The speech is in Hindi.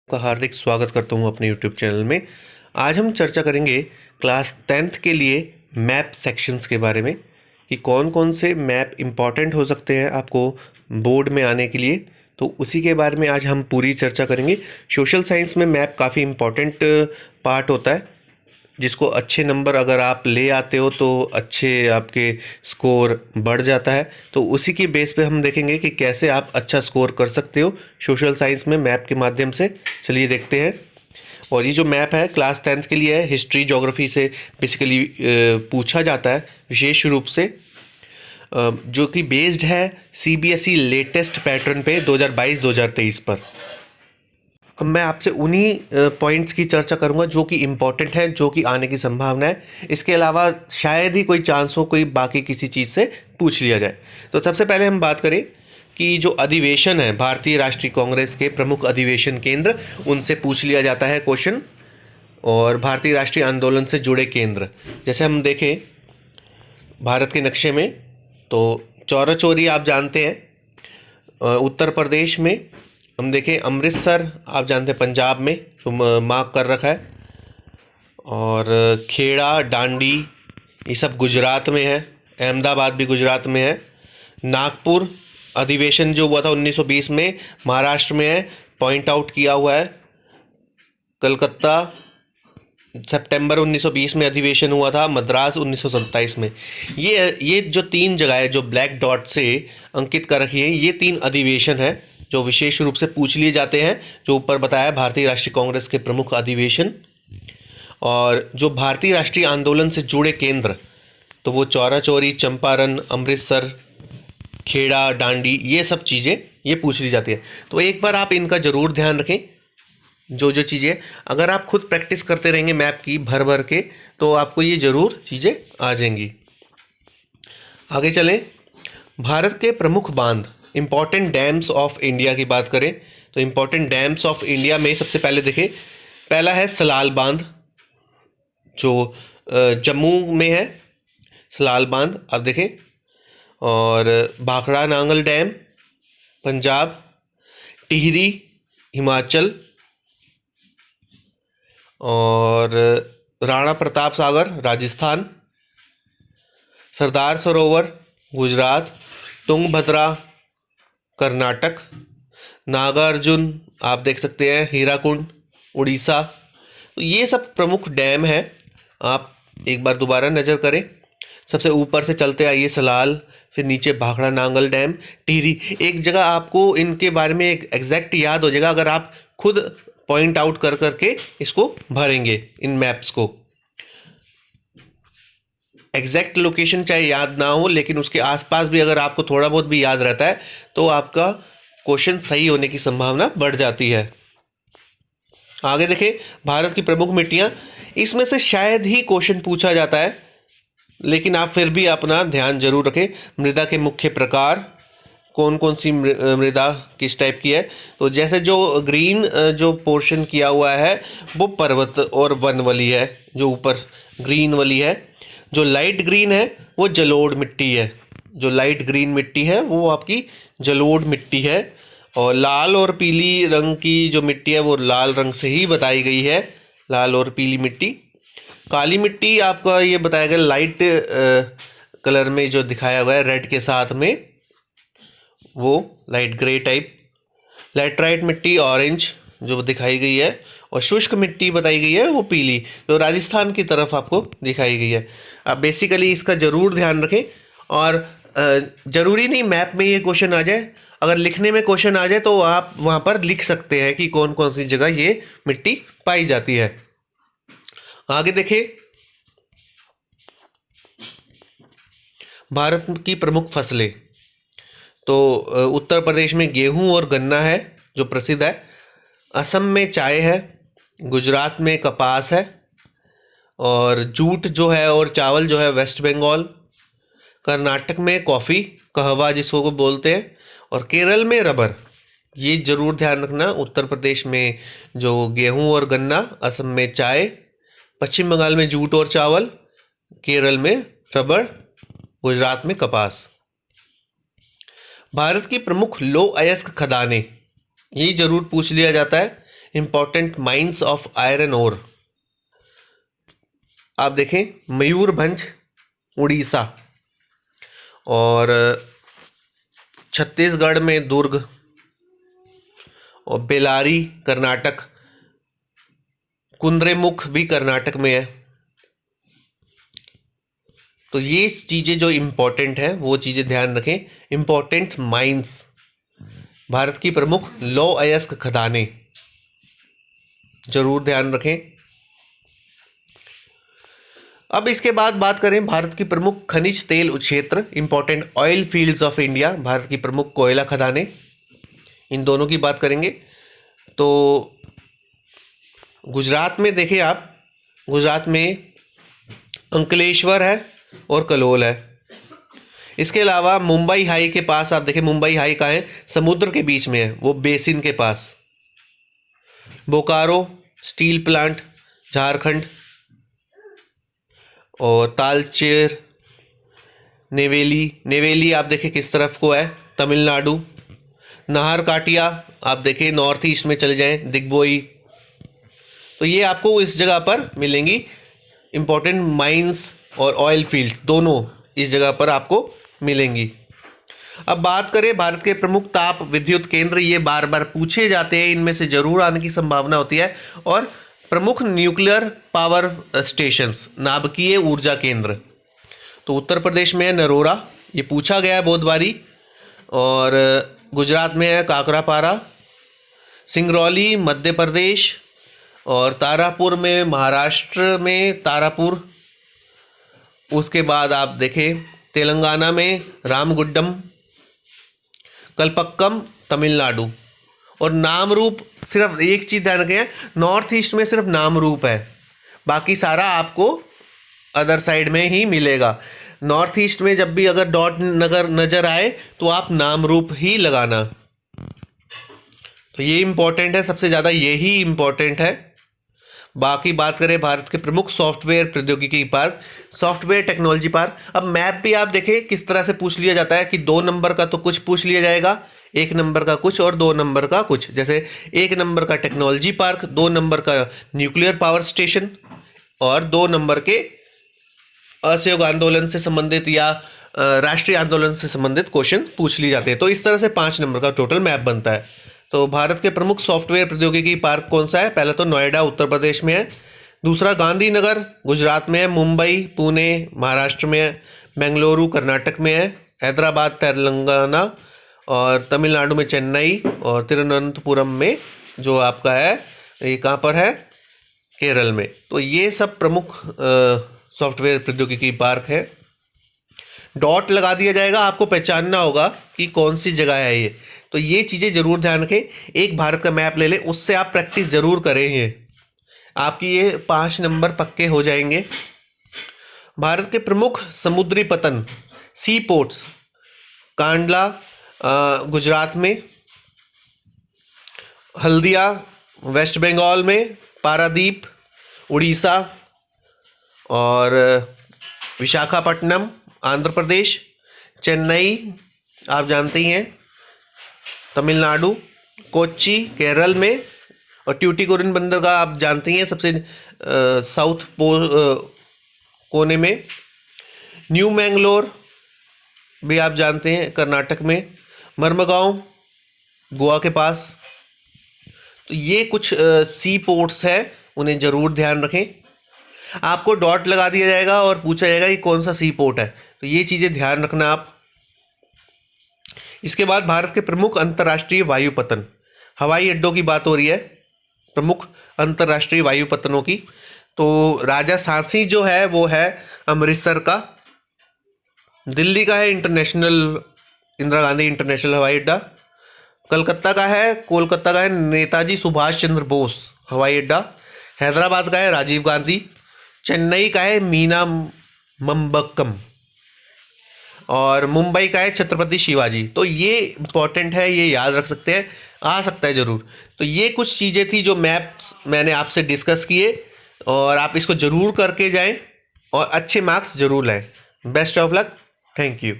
का हार्दिक स्वागत करता हूं अपने YouTube चैनल में। आज हम चर्चा करेंगे क्लास 10th के लिए मैप सेक्शंस के बारे में कि कौन-कौन से मैप इम्पॉर्टेंट हो सकते हैं आपको बोर्ड में आने के लिए। तो उसी के बारे में आज हम पूरी चर्चा करेंगे। सोशल साइंस में मैप काफ़ी इम्पॉर्टेंट पार्ट होता है, जिसको अच्छे नंबर अगर आप ले आते हो तो अच्छे आपके स्कोर बढ़ जाता है। तो उसी की बेस पे हम देखेंगे कि कैसे आप अच्छा स्कोर कर सकते हो सोशल साइंस में मैप के माध्यम से। चलिए देखते हैं। और ये जो मैप है क्लास 10th के लिए है, हिस्ट्री ज्योग्राफी से बेसिकली पूछा जाता है विशेष रूप से, जो कि बेस्ड है CBSE लेटेस्ट पैटर्न पे 2022-2023 पर। अब मैं आपसे उन्हीं पॉइंट्स की चर्चा करूंगा जो कि इम्पोर्टेंट है, जो कि आने की संभावना है। इसके अलावा शायद ही कोई चांस हो कोई बाकी किसी चीज़ से पूछ लिया जाए। तो सबसे पहले हम बात करें कि जो अधिवेशन है भारतीय राष्ट्रीय कांग्रेस के प्रमुख अधिवेशन केंद्र, उनसे पूछ लिया जाता है क्वेश्चन। और भारतीय राष्ट्रीय आंदोलन से जुड़े केंद्र, जैसे हम देखें भारत के नक्शे में, तो चौरा चौरी आप जानते हैं उत्तर प्रदेश में। हम देखें अमृतसर आप जानते हैं पंजाब में, जो मार्क कर रखा है। और खेड़ा, डांडी, ये सब गुजरात में है। अहमदाबाद भी गुजरात में है। नागपुर अधिवेशन जो हुआ था 1920 में, महाराष्ट्र में है, पॉइंट आउट किया हुआ है। कलकत्ता सितंबर 1920 में अधिवेशन हुआ था, मद्रास 1927 में। ये जो तीन जगह है जो ब्लैक डॉट से अंकित कर रखी है, ये तीन अधिवेशन है जो विशेष रूप से पूछ लिए जाते हैं। जो ऊपर बताया भारतीय राष्ट्रीय कांग्रेस के प्रमुख अधिवेशन। और जो भारतीय राष्ट्रीय आंदोलन से जुड़े केंद्र, तो वो चौरा चौरी, चंपारण, अमृतसर, खेड़ा, डांडी, ये सब चीज़ें ये पूछ ली जाती है। तो एक बार आप इनका ज़रूर ध्यान रखें। जो चीज़ें अगर आप खुद प्रैक्टिस करते रहेंगे मैप की भर भर के, तो आपको ये ज़रूर चीज़ें आ जाएंगी। आगे चलें। भारत के प्रमुख बांध, इम्पॉर्टेंट डैम्स ऑफ इंडिया की बात करें तो इम्पॉर्टेंट डैम्स ऑफ इंडिया में सबसे पहले देखें, पहला है सलाल बांध, जो जम्मू में है। सलाल बांध आप देखें। और भाखड़ा नांगल डैम पंजाब, टिहरी हिमाचल, और राणा प्रताप सागर राजस्थान, सरदार सरोवर गुजरात, तुंगभद्रा कर्नाटक, नागार्जुन आप देख सकते हैं हीराकुंड उड़ीसा। तो ये सब प्रमुख डैम है। आप एक बार दोबारा नज़र करें। सबसे ऊपर से चलते आइए सलाल, फिर नीचे भाखड़ा नांगल डैम, टिहरी। एक जगह आपको इनके बारे में एक एग्जैक्ट याद हो जाएगा अगर आप खुद पॉइंट आउट कर करके इसको भरेंगे इन मैप्स को। एग्जैक्ट लोकेशन चाहे याद ना हो, लेकिन उसके आसपास भी अगर आपको थोड़ा बहुत भी याद रहता है तो आपका क्वेश्चन सही होने की संभावना बढ़ जाती है। आगे देखें, भारत की प्रमुख मिट्टियां, इसमें से शायद ही क्वेश्चन पूछा जाता है, लेकिन आप फिर भी अपना ध्यान जरूर रखें। मृदा के मुख्य प्रकार, कौन कौन सी मृदा किस टाइप की है। तो जैसे जो ग्रीन जो पोर्शन किया हुआ है वो पर्वत और वन वाली है, जो ऊपर ग्रीन वाली है। जो लाइट ग्रीन है वो जलोढ़ मिट्टी है। जो लाइट ग्रीन मिट्टी है वो आपकी जलोढ़ मिट्टी है। और लाल और पीली रंग की जो मिट्टी है वो लाल रंग से ही बताई गई है, लाल और पीली मिट्टी। काली मिट्टी आपका ये बताया गया लाइट कलर में जो दिखाया हुआ है रेड के साथ में, वो लाइट ग्रे टाइप। लैटराइट मिट्टी ऑरेंज जो दिखाई गई है, और शुष्क मिट्टी बताई गई है वो पीली, जो राजस्थान की तरफ आपको दिखाई गई है। आप बेसिकली इसका ज़रूर ध्यान रखें। और ज़रूरी नहीं मैप में ये क्वेश्चन आ जाए, अगर लिखने में क्वेश्चन आ जाए तो आप वहाँ पर लिख सकते हैं कि कौन कौन सी जगह ये मिट्टी पाई जाती है। आगे देखें, भारत की प्रमुख फसलें, तो उत्तर प्रदेश में गेहूं और गन्ना है जो प्रसिद्ध है। असम में चाय है, गुजरात में कपास है, और जूट जो है और चावल जो है वेस्ट बंगाल। कर्नाटक में कॉफ़ी, कहवा जिसको को बोलते हैं, और केरल में रबर। ये ज़रूर ध्यान रखना, उत्तर प्रदेश में जो गेहूं और गन्ना, असम में चाय, पश्चिम बंगाल में जूट और चावल, केरल में रबर, गुजरात में कपास। भारत की प्रमुख लौह अयस्क खदानें, ये जरूर पूछ लिया जाता है। Important mines of iron ore. आप देखें मयूरभंज उड़ीसा, और छत्तीसगढ़ में दुर्ग, और बेलारी कर्नाटक, कुंद्रेमुख भी कर्नाटक में है। तो ये चीज़ें जो इम्पोर्टेंट हैं वो चीज़ें ध्यान रखें। इम्पोर्टेंट माइंस, भारत की प्रमुख लौह अयस्क खदानें जरूर ध्यान रखें। अब इसके बाद बात करें भारत की प्रमुख खनिज तेल क्षेत्र, important oil fields of India, Bharat की प्रमुख कोयला खदानें, इन दोनों की बात करेंगे। तो गुजरात में देखिए आप, गुजरात में अंकलेश्वर है और कलोल है। इसके अलावा मुंबई हाई के पास आप देखें, मुंबई हाई कहाँ है, समुद्र के बीच में है, वो बेसिन के पास। बोकारो स्टील प्लांट झारखंड, और तालचेर नेवेली आप देखें किस तरफ को है, तमिलनाडु। नाहर काटिया आप देखें नॉर्थ ईस्ट में चले जाएं, दिग्बोई। तो ये आपको इस जगह पर मिलेंगी। इंपॉर्टेंट माइंस और ऑयल फील्ड्स दोनों इस जगह पर आपको मिलेंगी। अब बात करें भारत के प्रमुख ताप विद्युत केंद्र, ये बार बार पूछे जाते हैं, इनमें से जरूर आने की संभावना होती है। और प्रमुख न्यूक्लियर पावर स्टेशंस, नाभिकीय ऊर्जा केंद्र, तो उत्तर प्रदेश में है नरोरा, ये पूछा गया है बहुत बारी। और गुजरात में है काकरापारा, सिंगरौली मध्य प्रदेश, और तारापुर में महाराष्ट्र में तारापुर। उसके बाद आप देखें तेलंगाना में रामगुड्डम, कलपक्कम तमिलनाडु। और नाम रूप, सिर्फ एक चीज़ ध्यान रखें, नॉर्थ ईस्ट में सिर्फ नाम रूप है, बाकी सारा आपको अदर साइड में ही मिलेगा। नॉर्थ ईस्ट में जब भी अगर डॉट नज़र आए तो आप नाम रूप ही लगाना। तो ये इम्पोर्टेंट है, सबसे ज़्यादा यही इम्पोर्टेंट है। बाकी बात करें भारत के प्रमुख सॉफ्टवेयर प्रौद्योगिकी पार्क, सॉफ्टवेयर टेक्नोलॉजी पार्क। अब मैप भी आप देखें किस तरह से पूछ लिया जाता है कि 2 नंबर का तो कुछ पूछ लिया जाएगा, 1 नंबर का कुछ और 2 नंबर का कुछ। जैसे 1 नंबर का टेक्नोलॉजी पार्क, 2 नंबर का न्यूक्लियर पावर स्टेशन, और 2 नंबर के असहयोग आंदोलन से संबंधित या राष्ट्रीय आंदोलन से संबंधित क्वेश्चन पूछ लिए जाते हैं। तो इस तरह से 5 नंबर का टोटल मैप बनता है। तो भारत के प्रमुख सॉफ्टवेयर प्रौद्योगिकी पार्क कौन सा है? पहला तो नोएडा उत्तर प्रदेश में है, दूसरा गांधीनगर गुजरात में है, मुंबई पुणे महाराष्ट्र में है, बेंगलुरु कर्नाटक में है, हैदराबाद तेलंगाना, और तमिलनाडु में चेन्नई, और तिरुवनंतपुरम में जो आपका है ये कहाँ पर है, केरल में। तो ये सब प्रमुख सॉफ्टवेयर प्रौद्योगिकी पार्क है। डॉट लगा दिया जाएगा, आपको पहचानना होगा कि कौन सी जगह है ये। तो ये चीज़ें जरूर ध्यान रखें। एक भारत का मैप ले लें, उससे आप प्रैक्टिस जरूर करेंगे, आपकी ये 5 नंबर पक्के हो जाएंगे। भारत के प्रमुख समुद्री पतन सी पोर्ट्स, कांडला गुजरात में, हल्दिया वेस्ट बंगाल में, पारादीप उड़ीसा, और विशाखापट्टनम आंध्र प्रदेश, चेन्नई आप जानते ही हैं तमिलनाडु, कोच्चि केरल में, और ट्यूटिकोरिन बंदरगाह आप जानते ही हैं सबसे साउथ कोने में, न्यू मैंगलोर भी आप जानते हैं कर्नाटक में, मर्मगांव गोवा के पास। तो ये कुछ सी पोर्ट्स है, उन्हें ज़रूर ध्यान रखें। आपको डॉट लगा दिया जाएगा और पूछा जाएगा कि कौन सा सी पोर्ट है, तो ये चीज़ें ध्यान रखना आप। इसके बाद भारत के प्रमुख अंतर्राष्ट्रीय वायुपतन, हवाई अड्डों की बात हो रही है, प्रमुख अंतर्राष्ट्रीय वायुपतनों की। तो राजा सांसी जो है वो है अमृतसर का, दिल्ली का है इंटरनेशनल इंदिरा गांधी इंटरनेशनल हवाई अड्डा, कलकत्ता का है, कोलकाता का है नेताजी सुभाष चंद्र बोस हवाई अड्डा, हैदराबाद का है राजीव गांधी, चेन्नई का है मीना मम्बक्कम, और मुंबई का है छत्रपति शिवाजी। तो ये इंपॉर्टेंट है, ये याद रख सकते हैं, आ सकता है ज़रूर। तो ये कुछ चीज़ें थी जो मैप्स मैंने आपसे डिस्कस किए, और आप इसको ज़रूर करके जाएं और अच्छे मार्क्स ज़रूर लाएं। Best of luck, thank you.